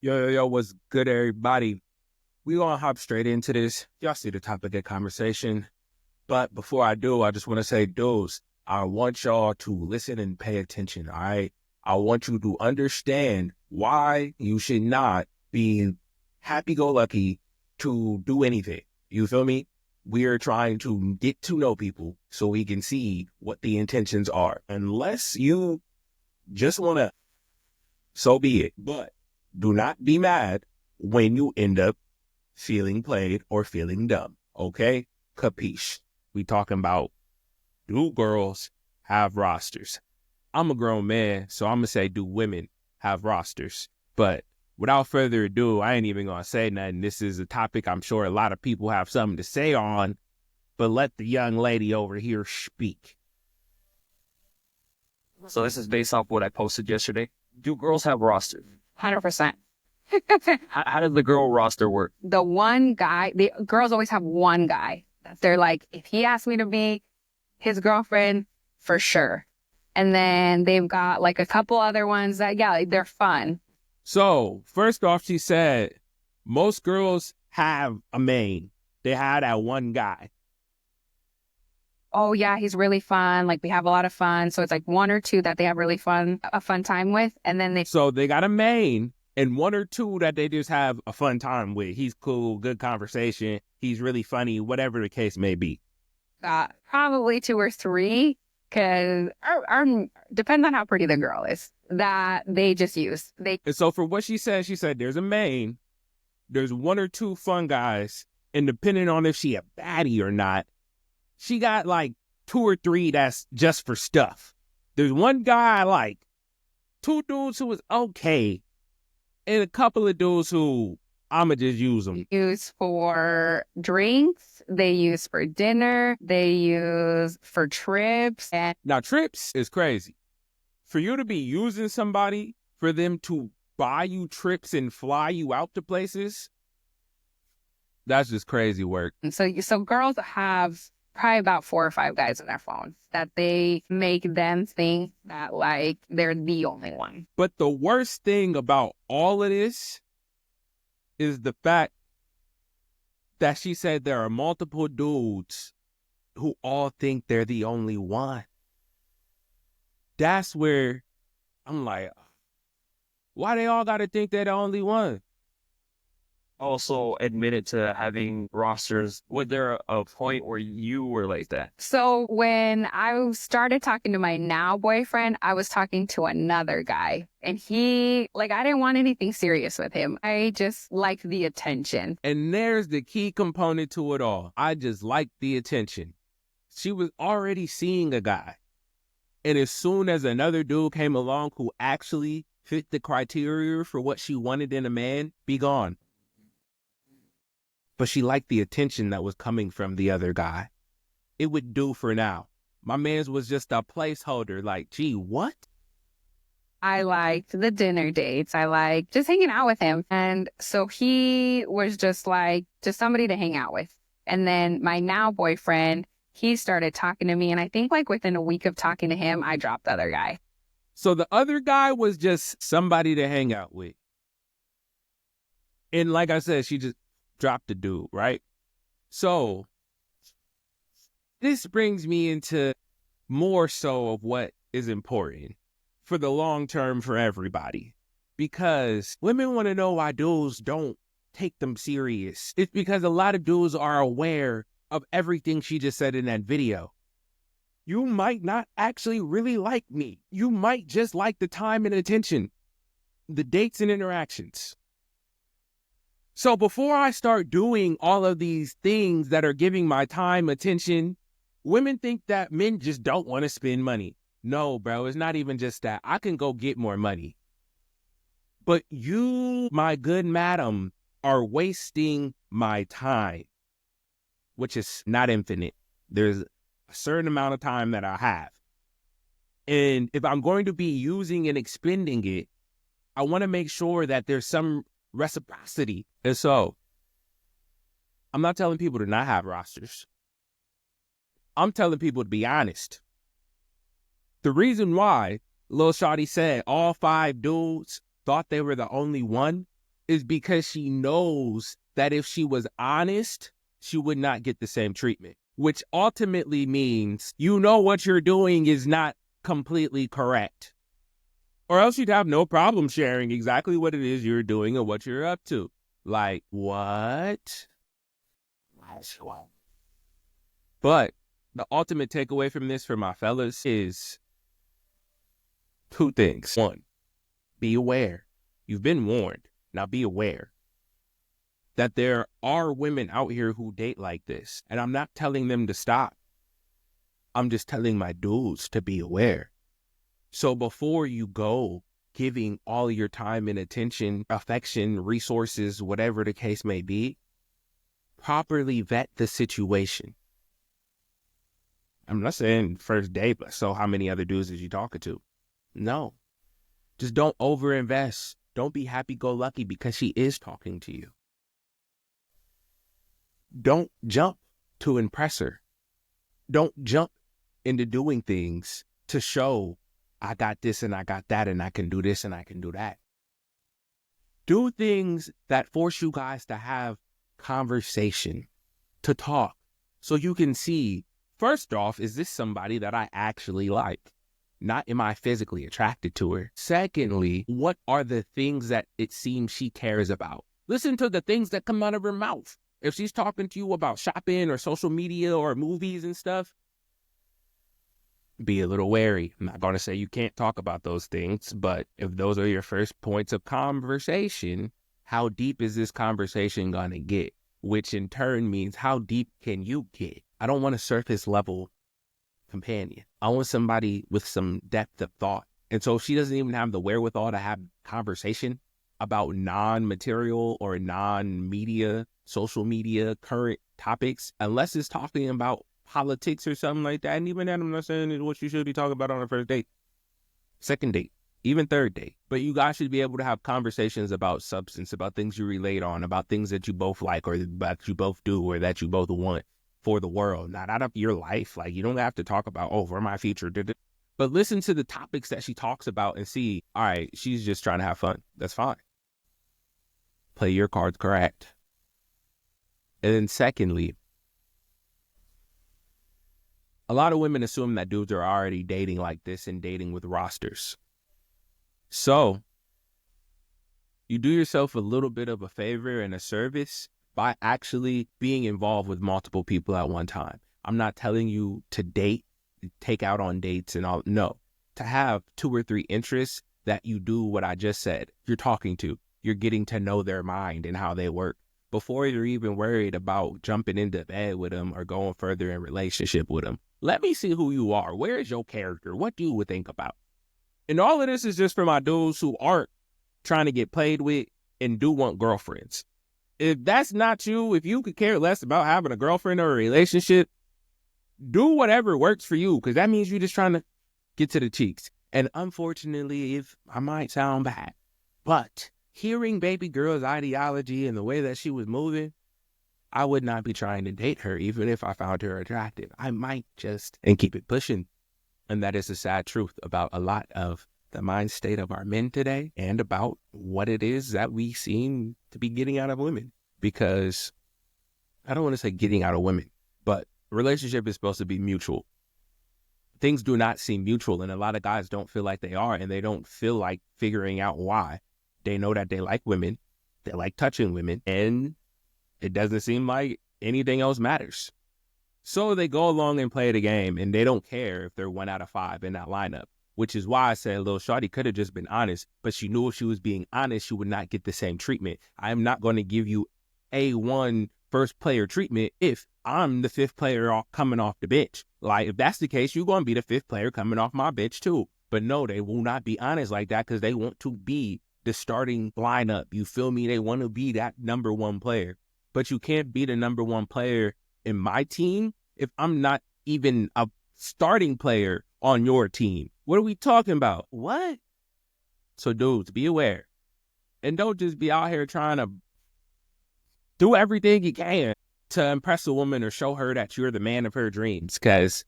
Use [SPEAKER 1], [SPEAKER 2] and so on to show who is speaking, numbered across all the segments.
[SPEAKER 1] Yo, what's good, everybody? We gonna hop straight into this. Y'all see the topic of conversation. But before I do, I just want to say, dudes, I want y'all to listen and pay attention, all right? I want you to understand why you should not be happy-go-lucky to do anything. You feel me? We're trying to get to know people so we can see what the intentions are. Unless you just want to, so be it. But do not be mad when you end up feeling played or feeling dumb. Okay? Capiche? We talking about, do girls have rosters? I'm a grown man, so I'm going to say, do women have rosters? But without further ado, I ain't even going to say nothing. This is a topic I'm sure a lot of people have something to say on, but let the young lady over here speak.
[SPEAKER 2] So this is based off what I posted yesterday. Do girls have rosters?
[SPEAKER 3] 100%.
[SPEAKER 2] How does the girl roster work?
[SPEAKER 3] The one guy, the girls always have one guy that they're like, if he asked me to be his girlfriend, for sure. And then they've got like a couple other ones that, yeah, like, they're fun.
[SPEAKER 1] So, first off, she said most girls have a main. They had that one guy.
[SPEAKER 3] Oh yeah, he's really fun. Like we have a lot of fun. So it's like one or two that they have really a fun time with. And then
[SPEAKER 1] So they got a main and one or two that they just have a fun time with. He's cool, good conversation. He's really funny, whatever the case may be.
[SPEAKER 3] got probably two or three because depends on how pretty the girl is that they just use.
[SPEAKER 1] And so for what she said there's a main, there's one or two fun guys, and depending on if she a baddie or not, she got like two or three that's just for stuff. There's one guy I like, two dudes who is okay, and a couple of dudes who I'ma just use them.
[SPEAKER 3] Use for drinks, they use for dinner, they use for trips. And
[SPEAKER 1] now trips is crazy. For you to be using somebody for them to buy you trips and fly you out to places, that's just crazy work.
[SPEAKER 3] And so girls have probably about 4 or 5 guys on their phone that they make them think that like they're the only one.
[SPEAKER 1] But the worst thing about all of this is the fact that she said there are multiple dudes who all think they're the only one. That's where I'm like, why they all gotta think they're the only one?
[SPEAKER 2] Also admitted to having rosters. Was there a point where you were like that?
[SPEAKER 3] So when I started talking to my now boyfriend, I was talking to another guy. And I didn't want anything serious with him. I just liked the attention.
[SPEAKER 1] And there's the key component to it all. I just liked the attention. She was already seeing a guy. And as soon as another dude came along who actually fit the criteria for what she wanted in a man, be gone. But she liked the attention that was coming from the other guy. It would do for now. My man's was just a placeholder. Like, gee, what?
[SPEAKER 3] I liked the dinner dates. I liked just hanging out with him. And so he was just somebody to hang out with. And then my now boyfriend, he started talking to me. And I think like within a week of talking to him, I dropped the other guy.
[SPEAKER 1] So the other guy was just somebody to hang out with. And like I said, she just dropped the dude, right? So this brings me into more so of what is important for the long term for everybody. Because women want to know why dudes don't take them serious. It's because a lot of dudes are aware of everything she just said in that video. You might not actually really like me. You might just like the time and attention, the dates and interactions. So before I start doing all of these things that are giving my time, attention, women think that men just don't want to spend money. No, bro, it's not even just that. I can go get more money. But you, my good madam, are wasting my time, which is not infinite. There's a certain amount of time that I have. And if I'm going to be using and expending it, I want to make sure that there's some reciprocity. And so, I'm not telling people to not have rosters. I'm telling people to be honest. The reason why Lil Shawty said all 5 dudes thought they were the only one is because she knows that if she was honest, she would not get the same treatment, which ultimately means you know what you're doing is not completely correct. Or else you'd have no problem sharing exactly what it is you're doing and what you're up to. Like, what? But the ultimate takeaway from this for my fellas is two things. One, be aware. You've been warned. Now be aware that there are women out here who date like this. And I'm not telling them to stop. I'm just telling my dudes to be aware. So before you go giving all your time and attention, affection, resources, whatever the case may be, properly vet the situation. I'm not saying first date, but so how many other dudes is you talking to? No. Just don't overinvest. Don't be happy-go-lucky because she is talking to you. Don't jump to impress her. Don't jump into doing things to show I got this and I got that and I can do this and I can do that. Do things that force you guys to have conversation, to talk, so you can see, first off, is this somebody that I actually like? Not am I physically attracted to her? Secondly, what are the things that it seems she cares about? Listen to the things that come out of her mouth. If she's talking to you about shopping or social media or movies and stuff, be a little wary. I'm not going to say you can't talk about those things, but if those are your first points of conversation, how deep is this conversation going to get? Which in turn means how deep can you get? I don't want a surface level companion. I want somebody with some depth of thought. And so if she doesn't even have the wherewithal to have conversation about non-material or non-media, social media, current topics, unless it's talking about politics or something like that. And even that, I'm not saying it's what you should be talking about on a first date, second date, even third date. But you guys should be able to have conversations about substance, about things you relate on, about things that you both like or that you both do or that you both want for the world, not out of your life. Like, you don't have to talk about, oh, for my future. But listen to the topics that she talks about and see, all right, she's just trying to have fun. That's fine. Play your cards correct. And then secondly, a lot of women assume that dudes are already dating like this and dating with rosters. So you do yourself a little bit of a favor and a service by actually being involved with multiple people at one time. I'm not telling you to date, take out on dates and all. No, to have 2 or 3 interests that you do what I just said. You're talking to, you're getting to know their mind and how they work before you're even worried about jumping into bed with them or going further in relationship with them. Let me see who you are. Where is your character? What do you think about? And all of this is just for my dudes who aren't trying to get played with and do want girlfriends. If that's not you, if you could care less about having a girlfriend or a relationship, do whatever works for you, because that means you're just trying to get to the cheeks. And unfortunately, if I might sound bad, but hearing baby girl's ideology and the way that she was moving, I would not be trying to date her, even if I found her attractive. I might just, and keep it pushing. And that is the sad truth about a lot of the mind state of our men today and about what it is that we seem to be getting out of women. Because I don't want to say getting out of women, but a relationship is supposed to be mutual. Things do not seem mutual, and a lot of guys don't feel like they are, and they don't feel like figuring out why. They know that they like women, they like touching women, and it doesn't seem like anything else matters. So they go along and play the game, and they don't care if they're 1 out of 5 in that lineup, which is why I said little shawty could have just been honest, but she knew if she was being honest, she would not get the same treatment. I am not going to give you A1 first player treatment if I'm the 5th player coming off the bench. Like, if that's the case, you're going to be the 5th player coming off my bench too. But no, they will not be honest like that because they want to be the starting lineup. You feel me? They want to be that number 1 player. But you can't be the number 1 player in my team if I'm not even a starting player on your team. What are we talking about? What? So dudes, be aware. And don't just be out here trying to do everything you can to impress a woman or show her that you're the man of her dreams. Because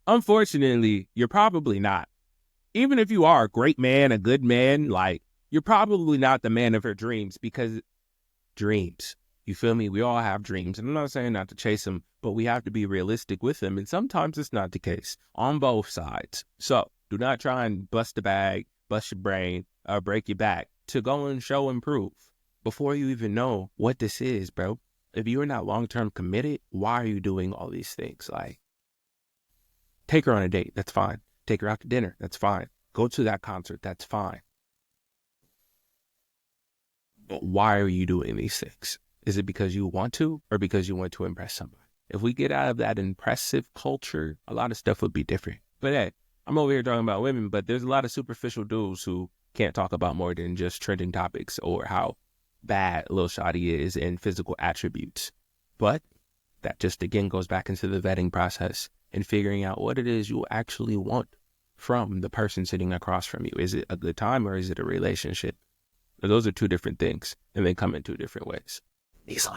[SPEAKER 1] unfortunately, you're probably not. Even if you are a great man, a good man, like, you're probably not the man of her dreams, because dreams, you feel me? We all have dreams. And I'm not saying not to chase them, but we have to be realistic with them. And sometimes it's not the case on both sides. So do not try and bust the bag, bust your brain, or break your back to go and show and prove before you even know what this is, bro. If you're not long-term committed, why are you doing all these things? Like, take her on a date. That's fine. Take her out to dinner. That's fine. Go to that concert. That's fine. But why are you doing these things? Is it because you want to, or because you want to impress somebody? If we get out of that impressive culture, a lot of stuff would be different. But hey, I'm over here talking about women, but there's a lot of superficial dudes who can't talk about more than just trending topics or how bad Lil Shawty is in physical attributes. But that just again goes back into the vetting process and figuring out what it is you actually want from the person sitting across from you. Is it a good time, or is it a relationship? Those are two different things, and they come in two different ways. Peace out.